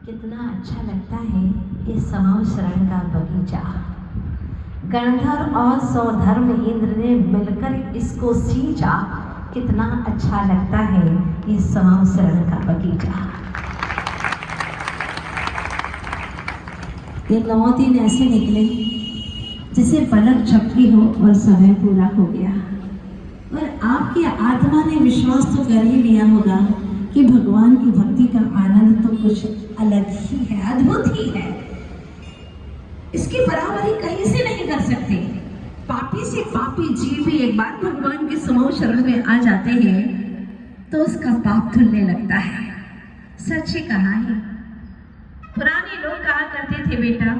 कितना अच्छा लगता है ये समाव शरण का बगीचा। गणधर और सौधर्म इंद्र ने मिलकर इसको सींचा। कितना अच्छा लगता है ये समाव शरण का बगीचा। ये 9 दिन ऐसे निकले जैसे पलक झपकी हो और समय पूरा हो गया। और आपकी आत्मा ने विश्वास तो कर ही लिया होगा कि भगवान की भक्ति का आनंद तो कुछ अलग ही है, अद्भुत ही है। इसकी बराबरी कहीं से नहीं कर सकते। पापी से पापी जीव भी एक बार भगवान के समाव शरण में आ जाते हैं तो उसका पाप धुलने लगता है। सच ही कहा है। पुराने लोग कहा करते थे, बेटा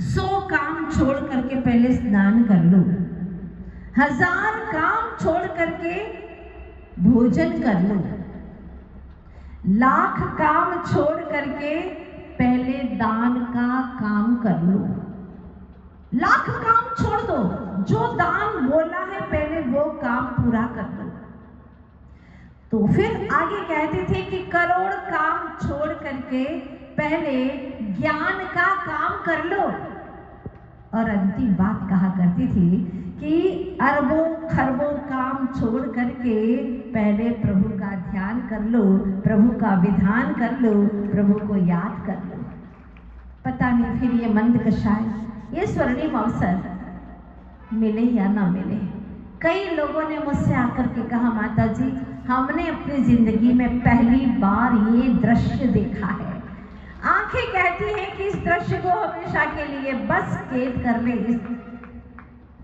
100 काम छोड़ करके पहले स्नान कर लो, 1000 काम छोड़ करके भोजन कर लो, 1,00,000 काम छोड़ करके पहले दान का काम कर लो। 1,00,000 काम छोड़ दो, जो दान बोला है पहले वो काम पूरा कर दो। तो फिर आगे कहते थे कि 1 करोड़ काम छोड़ करके पहले ज्ञान का काम कर लो। और अंतिम बात कहा करती थी कि अरबों खरबों काम छोड़ करके पहले प्रभु का ध्यान कर लो, प्रभु का विधान कर लो, प्रभु को याद कर लो। पता नहीं फिर ये मंद कषाय, ये स्वर्णिम अवसर मिले या ना मिले। कई लोगों ने मुझसे आकर के कहा, माता जी हमने अपनी जिंदगी में पहली बार ये दृश्य देखा है। आंखें कहती हैं कि इस दृश्य को हमेशा के लिए बस कैद कर ले। इस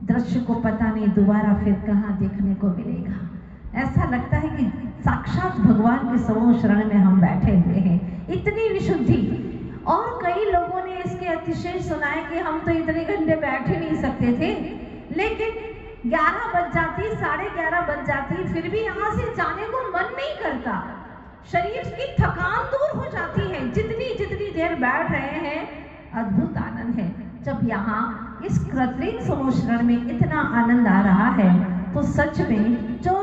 दृश्य को पता नहीं दोबारा फिर कहाँ देखने को मिलेगा। ऐसा लगता है कि साक्षात भगवान के समाव शरण में हम बैठे हुए हैं। इतनी विशुद्धि। और कई लोगों ने इसके अतिशय सुनाए कि हम तो इतने घंटे बैठ ही नहीं सकते थे, लेकिन 11 बज जाती, 11:30 बज जाती, फिर भी यहाँ से जाने को मन नहीं करता। शरीर की थकान दूर हो जाती है। जितनी देर बैठ रहे हैं, अद्भुत आनंद है। जब यहाँ इस कृत्रिम समाव शरण में इतना आनंद आ रहा है तो सच में जो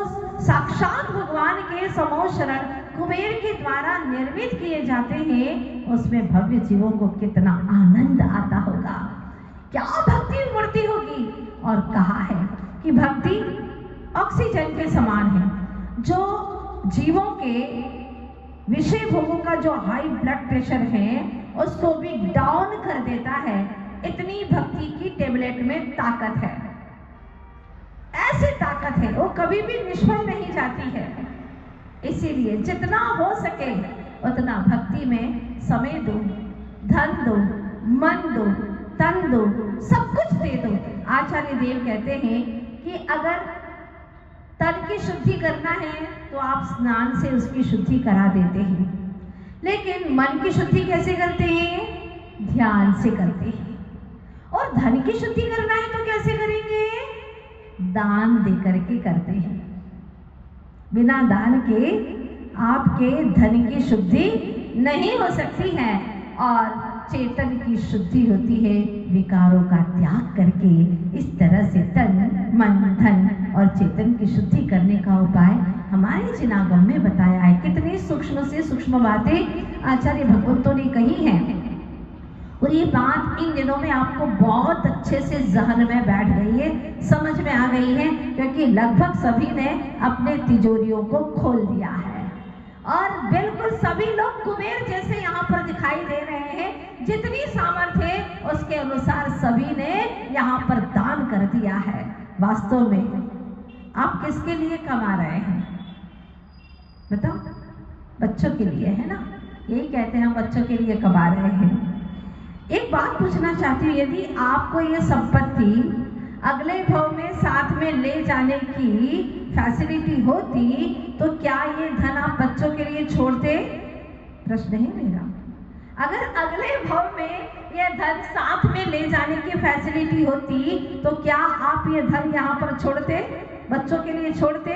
साक्षात भगवान के समाव शरण कुबेर के द्वारा निर्मित किए जाते हैं उसमें भव्य जीवों को कितना आनंद आता होगा, क्या भक्ति उमड़ती होगी। और कहा है कि भक्ति ऑक्सीजन के समान है, जो जीवों के विषय भोगों का जो हाई ब्लड प्रेशर है उसको भी डाउन कर देता है। इतनी भक्ति की टेबलेट में ताकत है, ऐसी ताकत है, वो कभी भी निष्फल नहीं जाती है। इसीलिए जितना हो सके उतना भक्ति में समय दो, धन दो, मन दो, तन दो, सब कुछ दे दो। आचार्य देव कहते हैं कि अगर तन की शुद्धि करना है तो आप स्नान से उसकी शुद्धि करा देते हैं, लेकिन मन की शुद्धि कैसे करते हैं? ध्यान से करते हैं। और धन की शुद्धि करना है तो कैसे करेंगे? दान दे करके करते हैं। बिना दान के आपके धन की शुद्धि नहीं हो सकती है। और चेतन की शुद्धि होती है विकारों का त्याग करके। इस तरह से तन, मन, धन और चेतन की शुद्धि करने का उपाय हमारे जिनागम में बताया है। कितनी सूक्ष्म से सूक्ष्म बातें आचार्य भगवंतों ने कही हैं। और ये बात इन दिनों में आपको बहुत अच्छे से जहन में बैठ गई है, समझ में आ गई है, क्योंकि लगभग सभी ने अपने तिजोरियों को खोल दिया है। और बिल्कुल सभी लोग कुबेर जैसे यहाँ पर दिखाई दे रहे हैं। जितनी सामर्थ्य है उसके अनुसार सभी ने यहाँ पर दान कर दिया है। वास्तव में आप किसके लिए कमा रहे हैं बताओ? बच्चों के लिए, है ना? यही कहते हैं हम बच्चों के लिए कमा रहे हैं। एक बात पूछना चाहती हूँ, यदि आपको ये संपत्ति अगले भव में साथ में ले जाने की फैसिलिटी होती तो क्या ये धन आप बच्चों के लिए छोड़ते? प्रश्न है मेरा। अगर अगले भव में ये धन साथ में ले जाने की फैसिलिटी होती तो क्या आप ये धन यहाँ पर छोड़ते, बच्चों के लिए छोड़ते?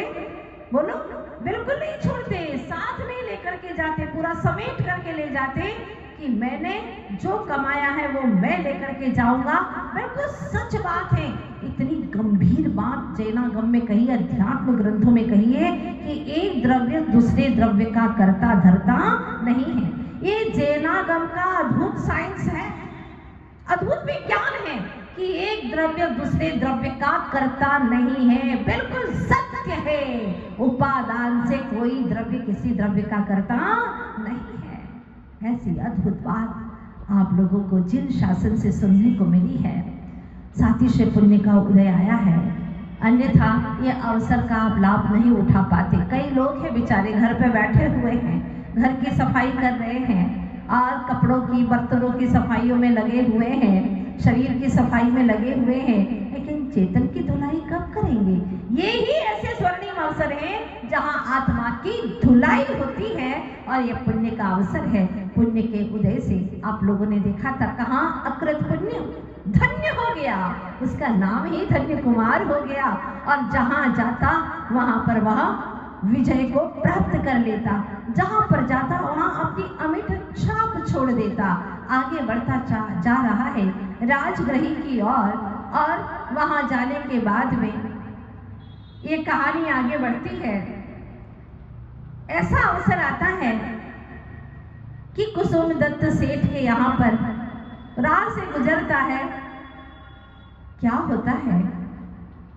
बोलो। बिल्कुल नहीं छोड़ते। साथ में लेकर के जाते, पूरा समेट करके ले जाते कि मैंने जो कमाया है वो मैं लेकर के जाऊंगा। बिल्कुल सच बात है। इतनी गंभीर बात जैनागम में कही, अध्यात्म ग्रंथों में कही है कि एक द्रव्य दूसरे द्रव्य का कर्ता धर्ता नहीं है। ये जैनागम का अद्भुत साइंस है, अद्भुत विज्ञान है कि एक द्रव्य दूसरे द्रव्य का कर्ता नहीं है। बिल्कुल सत्य है, उपादान से कोई द्रव्य किसी द्रव्य का कर्ता नहीं है। ऐसी अद्भुत बात आप लोगों को जिन शासन से सुनने को मिली है, साथी से पुण्य का उदय आया है। अन्यथा ये अवसर का आप लाभ नहीं उठा पाते। कई लोग हैं बेचारे घर पे बैठे हुए हैं, घर की सफाई कर रहे हैं और कपड़ों की बर्तनों की सफाइयों में लगे हुए हैं, शरीर की सफाई में लगे हुए हैं, लेकिन चेतन की धुलाई कब करेंगे? ये ही ऐसे स्वर्णिम अवसर हैं जहां आत्मा की धुलाई होती है और ये पुण्य का अवसर है। पुण्य के उदय से आप लोगों ने देखा था कहाँ अकृत पुण्य धन्य हो गया, उसका नाम ही धन्य कुमार हो गया और जहां जाता वहां पर वह विजय को प्राप्त कर लेता, जहां पर जाता वहां अपनी अमिट छाप छोड़ देता, आगे बढ़ता जा रहा है राजगृही की ओर। और वहां जाने के बाद में ये कहानी आगे बढ़ती है। ऐसा अवसर आता है कि कुसुम दत्त सेठ के यहाँ पर राह से गुजरता है। क्या होता है,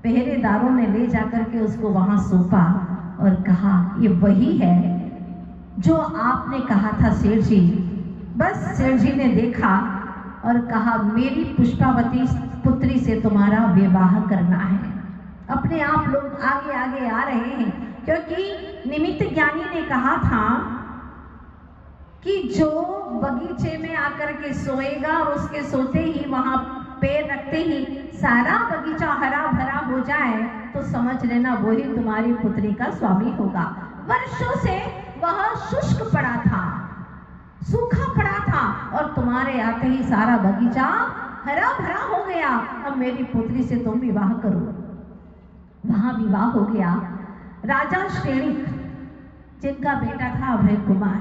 पहरेदारों ने ले जाकर के उसको वहां सौंपा और कहा ये वही है जो आपने कहा था सेठ जी। बस सेठ जी ने देखा और कहा मेरी पुष्पावती पुत्री से तुम्हारा विवाह करना है। अपने आप लोग आगे आगे आ रहे हैं, क्योंकि निमित्त ज्ञानी ने कहा था कि जो बगीचे में आकर के सोएगा और उसके सोते ही वहां पैर रखते ही सारा बगीचा हरा भरा हो जाए तो समझ लेना वही तुम्हारी पुत्री का स्वामी होगा। वर्षों से वह शुष्क पड़ा था, सूखा पड़ा था और तुम्हारे आते ही सारा बगीचा हरा भरा हो गया। अब मेरी पुत्री से तुम विवाह करो। वहां विवाह हो गया। राजा श्रेणिक जिनका बेटा था अभय कुमार,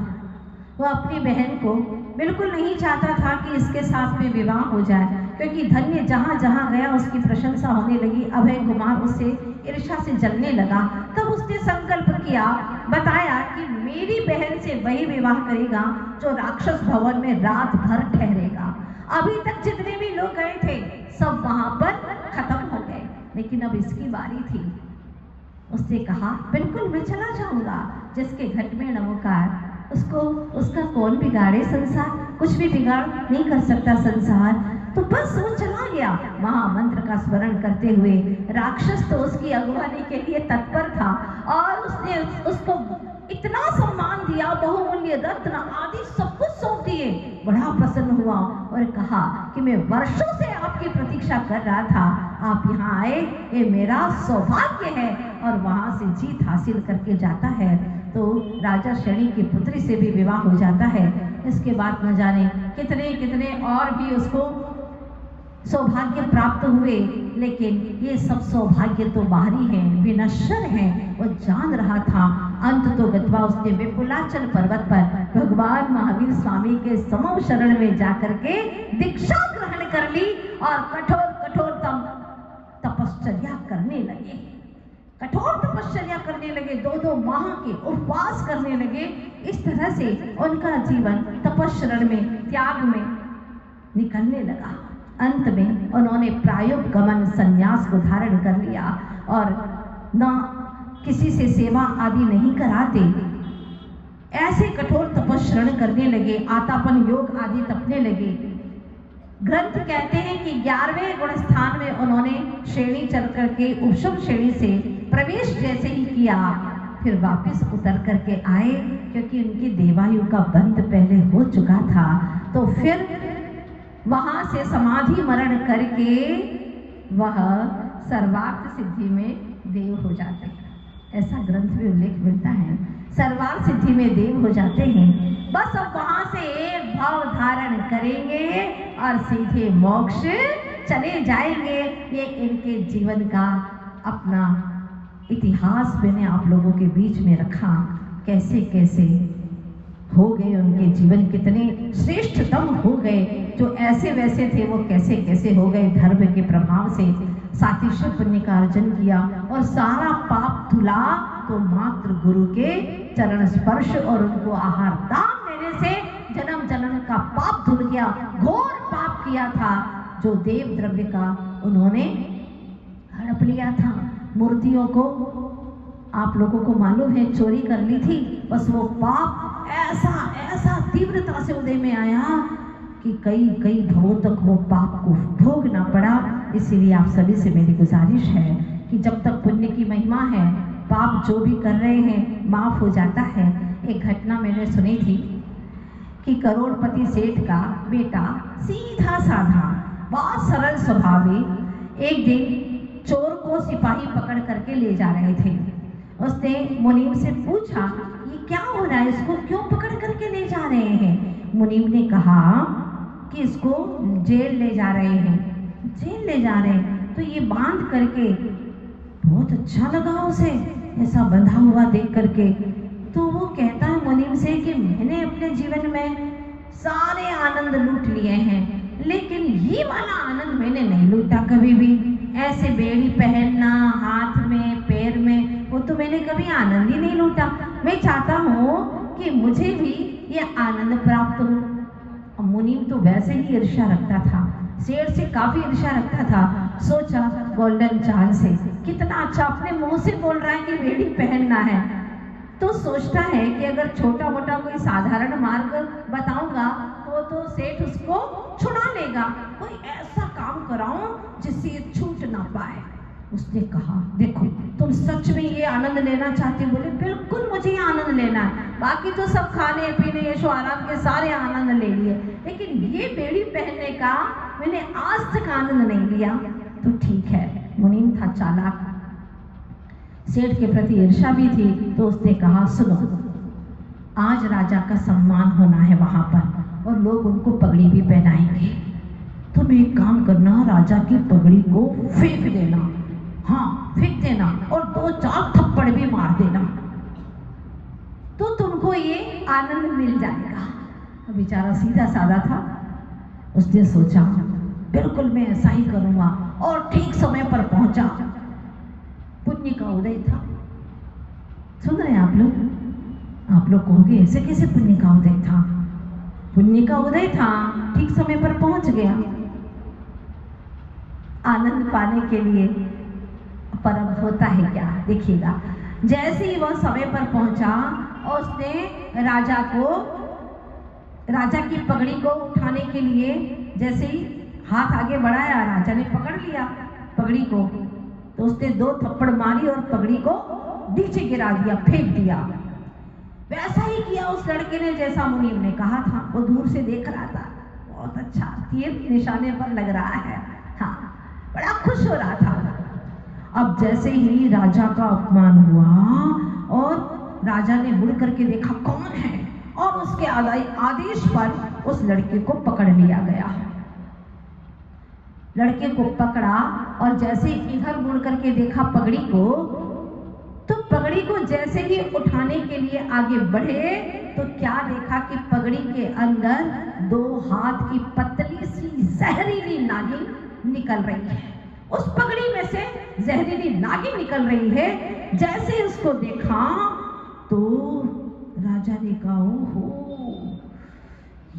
वो अपनी बहन को बिल्कुल नहीं चाहता था कि इसके साथ में विवाह हो जाए, क्योंकि धन्य जहाँ जहाँ गया उसकी प्रशंसा होने लगी। अभय कुमार उससे ईर्ष्या से जलने लगा। तब उसने संकल्प किया, बताया कि मेरी बहन से वही विवाह करेगा जो राक्षस भवन में रात भर ठहरेगा। अभी तक जितने भी लोग गए थे सब वहां पर खत्म हो गए, लेकिन अब इसकी बारी थी। उसने कहा बिल्कुल मैं चला जाऊंगा, जिसके घट में नमोकार उसको उसका कौन बिगाड़े संसार, कुछ भी बिगाड़ नहीं कर सकता संसार। तो बस वो चला गया महामंत्र का स्मरण करते हुए। राक्षस तो उसकी अगुवानी के लिए तत्पर था और उसने उसको इतना सम्मान दिया, बहुमूल्य रत्न आदि सब कुछ सौंप दिए। बड़ा प्रसन्न हुआ और कहा कि मैं वर्षों से आपकी प्रतीक्षा कर रहा था, आप यहाँ आए, ये मेरा सौभाग्य है। और वहां से जीत हासिल करके जाता है तो राजा शनि की पुत्री से भी विवाह हो जाता है। इसके बाद न जाने कितने कितने और भी उसको सौभाग्य प्राप्त हुए, लेकिन ये सब सौभाग्य तो बाहरी हैं, विनश्वर हैं। वो जान रहा था अंत तो गत्वा उसने विपुलाचल पर्वत पर भगवान महावीर स्वामी के समो शरण में जाकर के दीक्षा ग्रहण कर ली और कठोर तपश्चर्या करने लगे। कठोर तपश्चर्या करने लगे, 2-2 माह के उपवास करने लगे। इस तरह से उनका जीवन तपश्चरण में, त्याग में निकलने लगा। अंत में उन्होंने प्रायोपगमन संन्यास को धारण कर लिया और न किसी से सेवा आदि नहीं कराते, ऐसे कठोर तपश्चरण करने लगे, आतापन योग आदि तपने लगे। ग्रंथ कहते हैं कि 11वें गुण स्थान में उन्होंने श्रेणी चल करके उपशम श्रेणी से प्रवेश जैसे ही किया, फिर वापस उतर करके आए, क्योंकि उनकी देवायु का बंध पहले हो चुका था। तो फिर वहां से समाधि मरण करके वह सर्वार्थ सिद्धि में देव हो जाते हैं। ऐसा ग्रंथ में उल्लेख मिलता है, सर्वार्थ सिद्धि में देव हो जाते हैं। बस अब वहां से एक भाव धारण करेंगे और सीधे मोक्ष चले जाएंगे। ये इनके जीवन का अपना इतिहास मैंने आप लोगों के बीच में रखा, कैसे कैसे हो गए उनके जीवन, कितने श्रेष्ठतम हो गए। जो ऐसे वैसे थे वो कैसे कैसे हो गए, धर्म के प्रभाव से सातिशय पुण्य का अर्जन किया और सारा पाप धुला तो मात्र गुरु के चरण स्पर्श और उनको आहार दान देने से जन्म जन्म का पाप धुल गया। घोर पाप किया था, जो देव द्रव्य का उन्होंने हड़प लिया था। मूर्तियों को आप लोगों को मालूम है चोरी कर ली थी। बस वो पाप ऐसा ऐसा तीव्रता से उदय में आया कि कई कई भवों तक वो पाप को भोगना पड़ा। इसीलिए आप सभी से मेरी गुजारिश है कि जब तक पुण्य की महिमा है, पाप जो भी कर रहे हैं माफ हो जाता है। एक घटना मैंने सुनी थी कि करोड़पति सेठ का बेटा सीधा साधा बहुत सरल स्वभावी, एक दिन चोर को सिपाही पकड़ करके ले जा रहे थे। उसने मुनीम से पूछा, ये क्या हो रहा है, इसको क्यों पकड़ करके ले जा रहे हैं? मुनीम ने कहा कि इसको जेल ले जा रहे हैं। जेल ले जा रहे हैं तो ये बांध करके, बहुत अच्छा लगा उसे ऐसा बंधा हुआ देख करके। तो वो कहता है मुनीम से कि मैंने अपने जीवन में सारे आनंद लूट लिए हैं, लेकिन ये वाला आनंद मैंने नहीं लूटा कभी भी। ऐसे बेड़ी पहनना हाथ में पैर में, वो तो मैंने कभी आनंद ही नहीं लूटा। मैं चाहता हूँ कि मुझे भी ये आनंद प्राप्त हो। मुनीम तो वैसे ही ईर्ष्या रखता था, शेर से काफी ईर्ष्या रखता था। सोचा गोल्डन चांद से कितना अच्छा अपने मुंह से बोल रहा है कि बेड़ी पहनना है, तो सोचता है कि अगर छोटा मोटा कोई साधारण मार्ग बताऊंगा तो सेठ उसको छुड़ा लेगा। कोई ऐसा काम कराऊं जिससे ये छूट ना पाए। उसने कहा, देखो तुम सच में ये आनंद लेना चाहते हो? बोले बिल्कुल मुझे ये आनंद लेना है, बाकी तो सब खाने पीने ऐशो आराम के सारे आनंद ले लिए, लेकिन ये बेड़ी पहनने का मैंने आज तक आनंद नहीं लिया। तो ठीक है, मुनीम था चालाक, सेठ के प्रति ईर्ष्या भी थी। तो उसने कहा, सुनो आज राजा का सम्मान होना है वहां पर, और लोग उनको पगड़ी भी पहनाएंगे। तुम एक काम करना, राजा की पगड़ी को फेंक देना, हाँ फेंक देना, और 2-4 थप्पड़ भी मार देना, तो तुमको ये आनंद मिल जाएगा। बेचारा सीधा साधा था, उसने सोचा बिल्कुल मैं ऐसा ही करूंगा, और ठीक समय पर पहुंचा। पुण्य का उदय था। सुन रहे हैं आप लोग कहोगे ऐसे कैसे पुण्य का उदय था? पुण्य का उदय था, ठीक समय पर पहुंच गया। आनंद पाने के लिए परम होता है क्या, देखिएगा। जैसे ही वह समय पर पहुंचा और उसने राजा की पगड़ी को उठाने के लिए जैसे ही हाथ आगे बढ़ाया, राजा ने पकड़ लिया पगड़ी को, तो उसने 2 थप्पड़ मारी और पगड़ी को नीचे गिरा दिया, फेंक दिया। वैसा ही किया उस लड़के ने जैसा मुनीम ने कहा था। वो दूर से देख रहा था, बहुत अच्छा तीर निशाने पर लग रहा है, हाँ बड़ा खुश हो रहा था। अब जैसे ही राजा का अपमान हुआ और राजा ने मुड़ करके देखा कौन है, और उसके आदेश पर उस लड़के को पकड़ लिया गया। लड़के को पकड़ा और जैसे इधर मुड़ करके देखा पगड़ी को, तो पगड़ी को जैसे ही उठाने के लिए आगे बढ़े तो क्या देखा कि पगड़ी के अंदर 2 हाथ की पतली सी जहरीली नागिन निकल रही है। उस पगड़ी में से जहरीली नागिन निकल रही है। जैसे उसको देखा तो राजा ने कहा, ओहो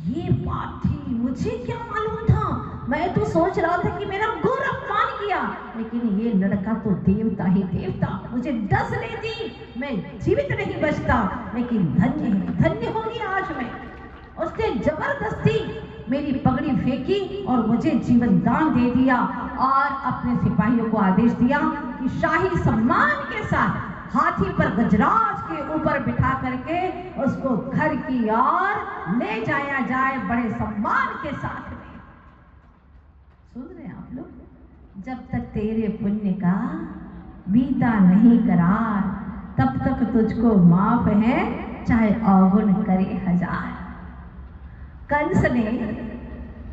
ये बात थी, मुझे क्या मालूम था, मैं तो सोच रहा था कि मेरा घोर अपमान किया, लेकिन ये लड़का तो देवता ही देवता, मुझे डस लेती मैं जीवित नहीं बचता, लेकिन धन्य है, धन्य होगी आज मैं। उसने जबरदस्ती मेरी पगड़ी फेंकी और मुझे जीवन दान दे दिया, और अपने सिपाहियों को आदेश दिया कि शाही सम्मान के साथ हाथी पर गजराज के ऊपर बिठा करके उसको घर की ओर ले जाया जाए बड़े सम्मान के साथ में। सुन रहे हैं आप लोग? जब तक तेरे पुण्य का बीता नहीं करार, तब तक तुझको माफ है चाहे अवगुण करे 1000। कंस ने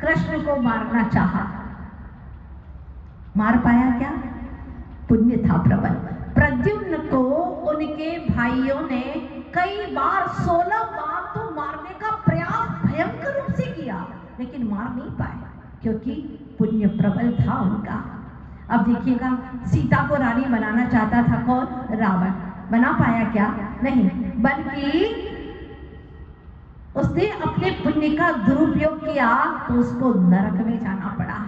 कृष्ण को मारना चाहा, मार पाया क्या? पुण्य था प्रबल। प्रद्युम्न को उनके भाइयों ने कई बार 16 बार तो मारने का प्रयास भयंकर रूप से किया, लेकिन मार नहीं पाए क्योंकि पुण्य प्रबल था उनका। अब देखिएगा, सीता को रानी बनाना चाहता था कौन? रावण। बना पाया क्या? नहीं, बल्कि उसने अपने पुण्य का दुरुपयोग किया तो उसको नरक में जाना पड़ा,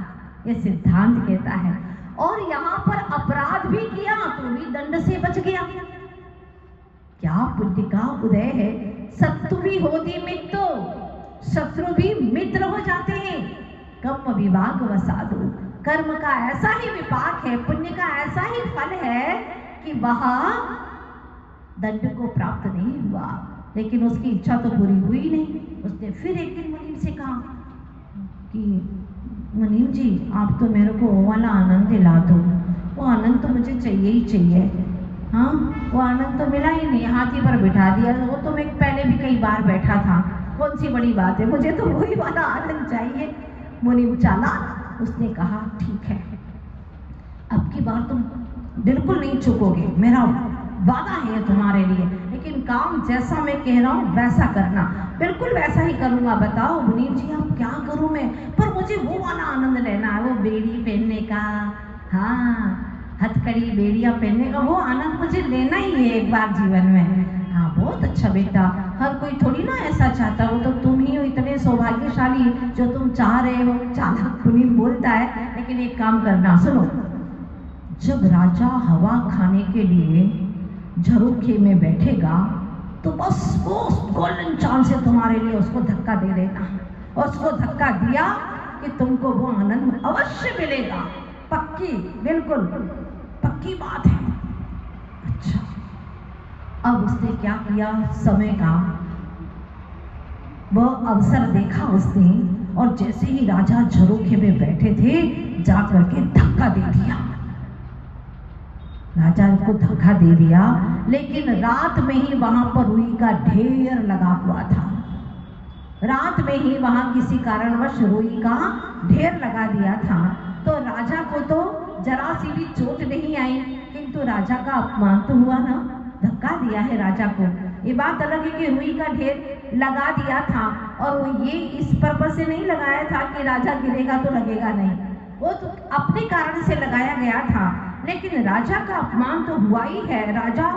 ये सिद्धांत कहता है। और यहाँ पर अपराध भी किया तो भी दंड से बच गया। क्या पुण्य का उदय है। शत्रु भी होती मित्रो, शत्रु भी मित्र हो जाते हैं। कर्म विभाग वसादु, कर्म का ऐसा ही विपाक है, पुण्य का ऐसा ही फल है कि वह दंड को प्राप्त नहीं हुआ, लेकिन उसकी इच्छा तो पूरी हुई नहीं। उसने फिर एक दिन मुनीम से कहा कि मुनीम जी आप तो मेरे को वो वाला आनंद दिला दो, वो आनंद तो मुझे चाहिए ही चाहिए। हाँ, वो आनंद तो मिला ही नहीं, हाथी पर बिठा दिया, वो तो मैं पहले भी कई बार बैठा था, कौन सी बड़ी बात है, मुझे तो वही वाला आनंद चाहिए। मुनीम चाला, उसने कहा ठीक है, अब की बार तुम बिल्कुल नहीं चुकोगे, मेरा वादा है तुम्हारे लिए, लेकिन काम जैसा मैं कह रहा हूँ वैसा करना। बिल्कुल वैसा ही करूँगा। बताओ मुनीम जी अब क्या करूँ मैं, पर मुझे वो वाला आनंद लेना है, वो बेड़ी पहनने का, हाँ हथकड़ी बेड़ियाँ पहनने का, वो आनंद मुझे लेना ही है एक बार जीवन में। हाँ बहुत अच्छा बेटा, हर कोई थोड़ी ना ऐसा चाहता, वो तो तुम ही हो इतने सौभाग्यशाली जो तुम चाह रहे हो। चालाक मुनीम बोलता है लेकिन एक काम करना, सुनो, जब राजा हवा खाने के लिए झरोखे में बैठेगा तो बस वो गोल्डन चांस से तुम्हारे लिए उसको धक्का दे देना, और उसको धक्का दिया कि तुमको वो आनंद अवश्य मिलेगा, पक्की, बिल्कुल पक्की बात है। अच्छा, अब उसने क्या किया, समय का वो अवसर देखा उसने, और जैसे ही राजा झरोखे में बैठे थे जाकर के धक्का दे दिया। राजा को धक्का दे दिया, लेकिन रात में ही वहां पर रुई का ढेर लगा हुआ था। रात में ही वहां किसी कारणवश रुई का ढेर लगा दिया था। तो राजा को तो जरा सी भी चोट नहीं आई, किंतु राजा का अपमान तो हुआ ना, धक्का दिया है राजा को। ये बात अलग है कि रुई का ढेर लगा दिया था, और वो ये इस पर्पस से नहीं लगाया था कि राजा गिरेगा तो लगेगा नहीं, वो तो अपने कारण से लगाया गया था, लेकिन राजा का अपमान तो हुआ ही है। राजा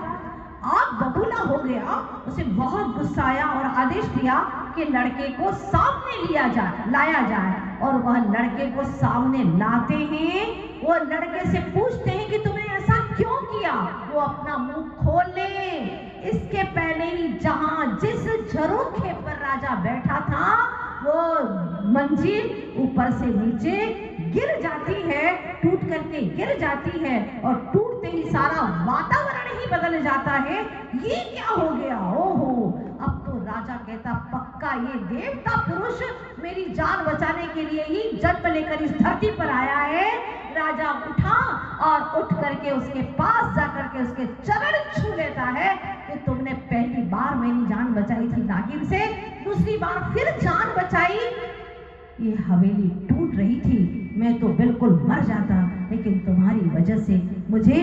आग बबूला हो गया, उसे बहुत गुस्सा आया और आदेश दिया कि लड़के को सामने लाया जाए। और वह लड़के को सामने लाते हैं, वो लड़के से पूछते हैं कि तुमने ऐसा क्यों किया। वो अपना मुंह खोल ले। इसके पहले ही जिस झरोखे पर राजा बैठा था वो मंजिल ऊपर से नीचे गिर जाती है, टूट करके गिर जाती है, और टूटते ही सारा वातावरण ही बदल जाता है। ये क्या हो गया, ओहो। अब तो राजा कहता पक्का ये देवता पुरुष मेरी जान बचाने के लिए ही जन्म लेकर इस धरती पर आया है। राजा उठा और उठ करके उसके पास जाकर के उसके चरण छू लेता है कि तुमने पहली बार मेरी जान बचाई थी नागिन से, दूसरी बार फिर जान बचाई। ये हवेली टूट रही थी, मैं तो बिल्कुल मर जाता, लेकिन तुम्हारी वजह से मुझे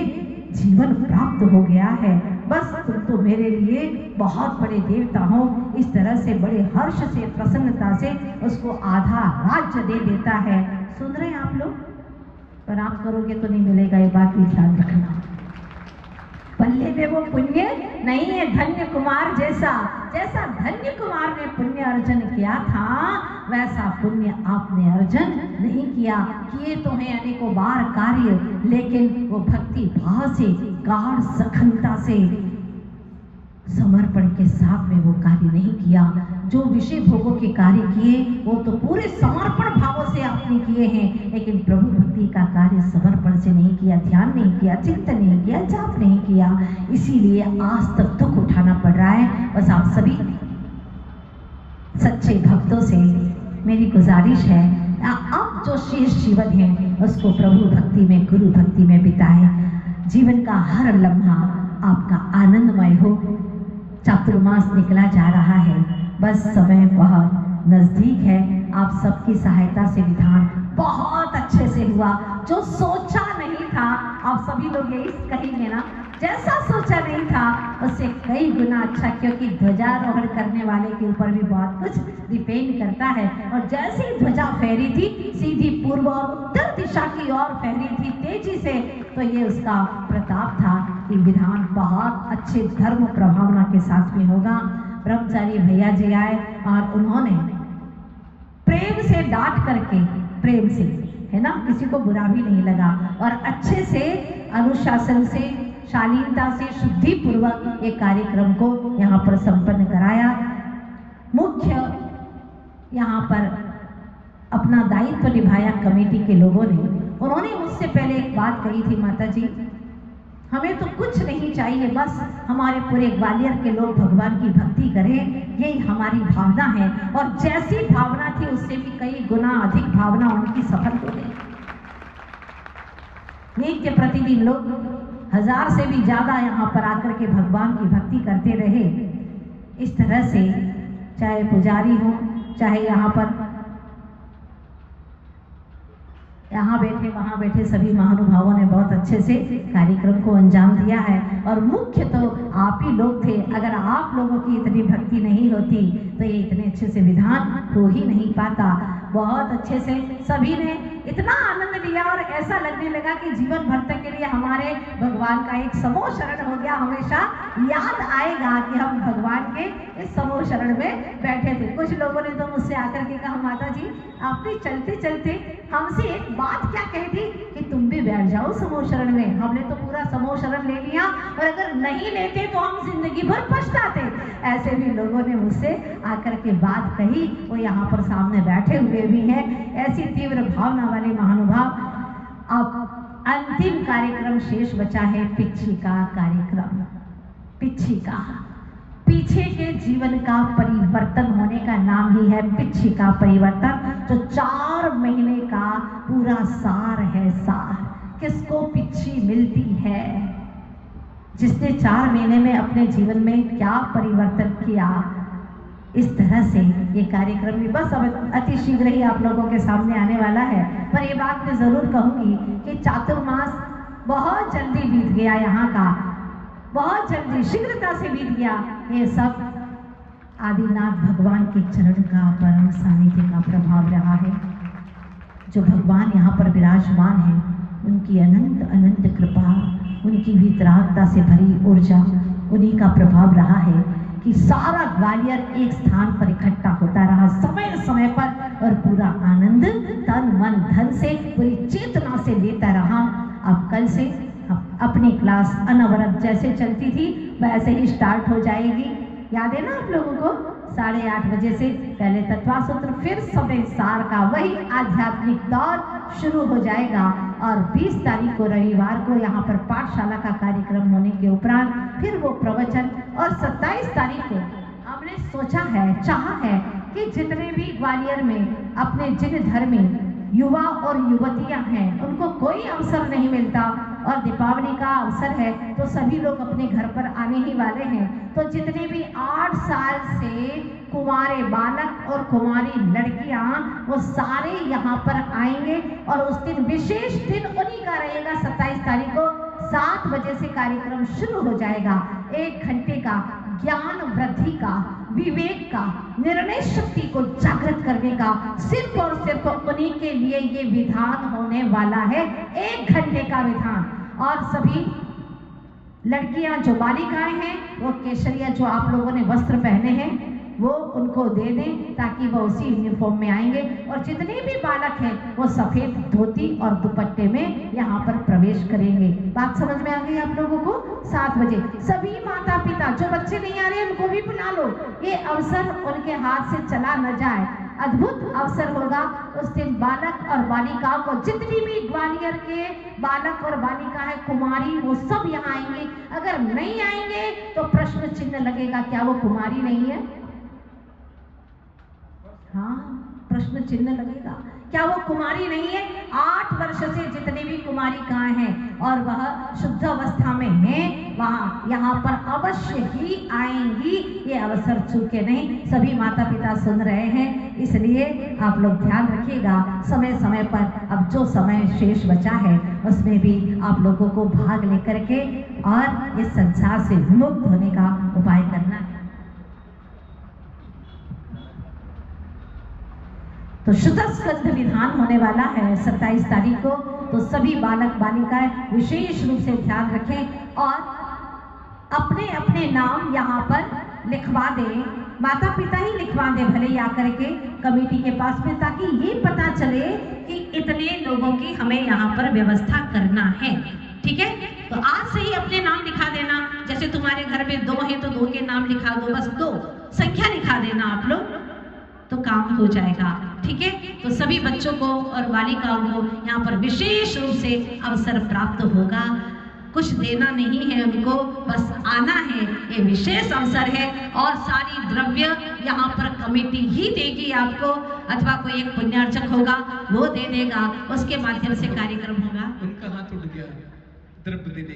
जीवन प्राप्त हो गया है। बस तुम तो मेरे लिए बहुत बड़े देवता हो। इस तरह से बड़े हर्ष से, प्रसन्नता से उसको आधा राज्य दे देता है। सुन रहे हैं आप लोग? पर आप करोगे तो नहीं मिलेगा, ये बात भी ध्यान रखना। पल्ले में वो पुण्य नहीं है धन्य कुमार जैसा धन्य कुमार ने पुण्य अर्जन किया था, वैसा पुण्य आपने अर्जन नहीं किया। किए तो हैं अनेकों बार कार्य, लेकिन वो भक्ति भाव से, गाढ़ सखनता से, समर्पण के साथ में वो कार्य नहीं किया। जो विषय भोगों के कार्य किए वो तो पूरे समर्पण भावों से आपने किए हैं, लेकिन प्रभु भक्ति का कार्य समर्पण से नहीं किया, ध्यान नहीं किया, चिंतन नहीं किया, जाप नहीं किया। इसीलिए आज तक दुख उठाना पड़ रहा है। बस आप सभी सच्चे भक्तों से मेरी गुजारिश है, आप जो शेष जीवन है उसको प्रभु भक्ति में, गुरु भक्ति में बिताएं। जीवन का हर लम्हा आपका आनंदमय हो। चातुर्मास निकला जा रहा है, बस समय बहुत नजदीक है। आप सबकी सहायता से विधान बहुत अच्छे से हुआ। जो सोचा नहीं था, आप सभी लोग यही कहेंगे ना, जैसा सोचा नहीं था उससे कई गुना अच्छा, क्योंकि ध्वजारोहण करने वाले के ऊपर भी बहुत कुछ डिपेंड करता है। और जैसे ही ध्वजा फहरी थी सीधी पूर्व और उत्तर दिशा की ओर फहरी थी तेजी से, तो ये उसका प्रताप था कि विधान बहुत अच्छे धर्म प्रभावना के साथ में होगा। ब्रह्मचारी भैया जी आए और उन्होंने प्रेम से डांट करके, प्रेम से, है ना, किसी को बुरा भी नहीं लगा, और अच्छे से अनुशासन से, शालीनता से, शुद्धि पूर्वक ये कार्यक्रम को यहाँ पर संपन्न कराया। मुख्य यहाँ पर अपना दायित्व निभाया कमेटी के लोगों ने। उन्होंने मुझसे पहले एक बात कही थी, माता जी हमें तो कुछ नहीं चाहिए, बस हमारे पूरे ग्वालियर के लोग भगवान की भक्ति करें, यही हमारी भावना है। और जैसी भावना थी उससे भी कई गुना अधिक भावना उनकी सफल हो गई। नित्य प्रतिदिन लोग 1000 से भी ज्यादा यहाँ पर आकर के भगवान की भक्ति करते रहे। इस तरह से चाहे पुजारी हो, चाहे यहाँ बैठे वहाँ बैठे सभी महानुभावों ने बहुत अच्छे से कार्यक्रम को अंजाम दिया है। और मुख्य तो आप ही लोग थे। अगर आप लोगों की इतनी भक्ति नहीं होती तो ये इतने अच्छे से विधान हो ही नहीं पाता। बहुत अच्छे से सभी ने इतना आनंद लिया और ऐसा लगने लगा कि जीवन भर तक के लिए हमारे भगवान का एक समूह शरण हो गया। हमेशा याद आएगा कि हम भगवान के इस समूह शरण में बैठे थे। कुछ लोगों ने तो मुझसे आकर के कहा, माता जी आपने चलते चलते हमसे एक बात क्या कह दी कि तुम भी बैठ जाओ समूह शरण में। हमने तो पूरा समूह शरण ले लिया और अगर नहीं लेते तो हम जिंदगी भर पछताते। ऐसे भी लोगों ने मुझसे आकर के बात कही। वो यहाँ पर सामने बैठे हुए भी हैं। ऐसी तीव्र भावना वाले महानुभाव। अब अंतिम कार्यक्रम शेष बचा है पिच्छी का कार्यक्रम। पिच्छी का, पीछे के जीवन का परिवर्तन होने का नाम ही है पिच्छी का परिवर्तन, जो 4 महीने का पूरा सार है। सार किसको पिच्छी मिलती है? जिसने 4 महीने में अपने जीवन में क्या परिवर्तन किया। इस तरह से ये कार्यक्रम भी बस अब अति शीघ्र ही आप लोगों के सामने आने वाला है। पर ये बात मैं जरूर कहूंगी कि चातुर्मास बहुत जल्दी बीत गया, यहाँ का बहुत जल्दी शीघ्रता से बीत गया। ये सब आदिनाथ भगवान के चरण का परम सानिध्य का प्रभाव रहा है। जो भगवान यहाँ पर विराजमान है, उनकी अनंत अनंत कृपा, उनकी वितरागता से भरी ऊर्जा, उन्हीं का प्रभाव रहा है कि सारा ग्वालियर एक स्थान पर इकट्ठा होता रहा समय समय पर और पूरा आनंद तन मन धन से, पूरी चेतना से लेता रहा। अब कल से अपनी क्लास अनवरत जैसे चलती थी वैसे ही स्टार्ट हो जाएगी। याद है ना आप लोगों को? 8:30 बजे से पहले तत्वासूत्र, फिर समय सार का वही आध्यात्मिक दौर शुरू हो जाएगा। और 20 तारीख को रविवार को यहाँ पर पाठशाला का कार्यक्रम होने के उपरांत फिर वो प्रवचन। और 27 तारीख को हमने सोचा है, चाहा है कि जितने भी ग्वालियर में अपने जिन धर्मी युवा और युवतियां हैं उनको कोई अवसर नहीं मिलता और दीपावली का अवसर है तो सभी लोग अपने घर पर आने ही वाले हैं। तो जितने भी 8 साल से कुंवारे बालक और कुंवारी लड़कियां वो सारे यहाँ पर आएंगे और उस दिन विशेष दिन उन्हीं का रहेगा। 27 तारीख को 7 बजे से कार्यक्रम शुरू हो जाएगा। 1 घंटे का ज्ञान वृद्धि का, विवेक का, निर्णय शक्ति को जागृत करने का सिर्फ और सिर्फ उन्हीं के लिए ये विधान होने वाला है। 1 घंटे का विधान। और सभी लड़कियां जो बालिकाएं हैं वो केसरिया जो आप लोगों ने वस्त्र पहने हैं वो उनको दे दें ताकि वो उसी यूनिफॉर्म में आएंगे। और जितने भी बालक हैं वो सफेद धोती और दुपट्टे में यहाँ पर प्रवेश करेंगे। बात समझ में आ गई आप लोगों को? 7 बजे सभी माता पिता जो बच्चे नहीं आ रहे उनको भी बुला लो। ये अवसर उनके हाथ से चला न जाए। अद्भुत अवसर होगा उस दिन। बालक और बालिकाओं को, जितनी भी ग्वालियर के बालक और बालिका है कुमारी, वो सब यहाँ आएंगे। अगर नहीं आएंगे तो प्रश्न चिन्ह लगेगा, क्या वो कुमारी नहीं है? हाँ, प्रश्न चिन्ह लगेगा, क्या वो कुमारी नहीं है? 8 वर्ष से जितने भी कुमारिकाएं हैं और वह शुद्ध अवस्था में हैं, वहाँ यहाँ पर अवश्य ही आएंगी। ये अवसर चूके नहीं। सभी माता पिता सुन रहे हैं, इसलिए आप लोग ध्यान रखिएगा। समय समय पर अब जो समय शेष बचा है उसमें भी आप लोगों को भाग लेकर के और इस संसार से विमुक्त होने का उपाय करना है। तो शुद्ध स्कंध विधान होने वाला है 27 तारीख को। तो सभी बालक बालिकाएं विशेष रूप से ध्यान रखें और अपने अपने नाम यहाँ पर लिखवा दें, माता पिता ही लिखवा दें भले या करके कमेटी के पास में, ताकि ये पता चले कि इतने लोगों की हमें यहाँ पर व्यवस्था करना है। ठीक है, तो आज से ही अपने नाम लिखा देना। जैसे तुम्हारे घर में 2 हैं तो 2 के नाम लिखा दो, बस 2 संख्या लिखा देना आप लोग, तो काम हो जाएगा। ठीक है, तो सभी बच्चों को और बालिकाओं को यहाँ पर विशेष रूप से अवसर प्राप्त होगा। कुछ देना नहीं है उनको, बस आना है, ये विशेष अवसर है। और सारी द्रव्य यहाँ पर कमेटी ही देगी आपको, अथवा कोई एक पुण्यार्चक होगा वो दे देगा, उसके माध्यम से कार्यक्रम होगा। उनका हाथ उठ गया द्रव्य देने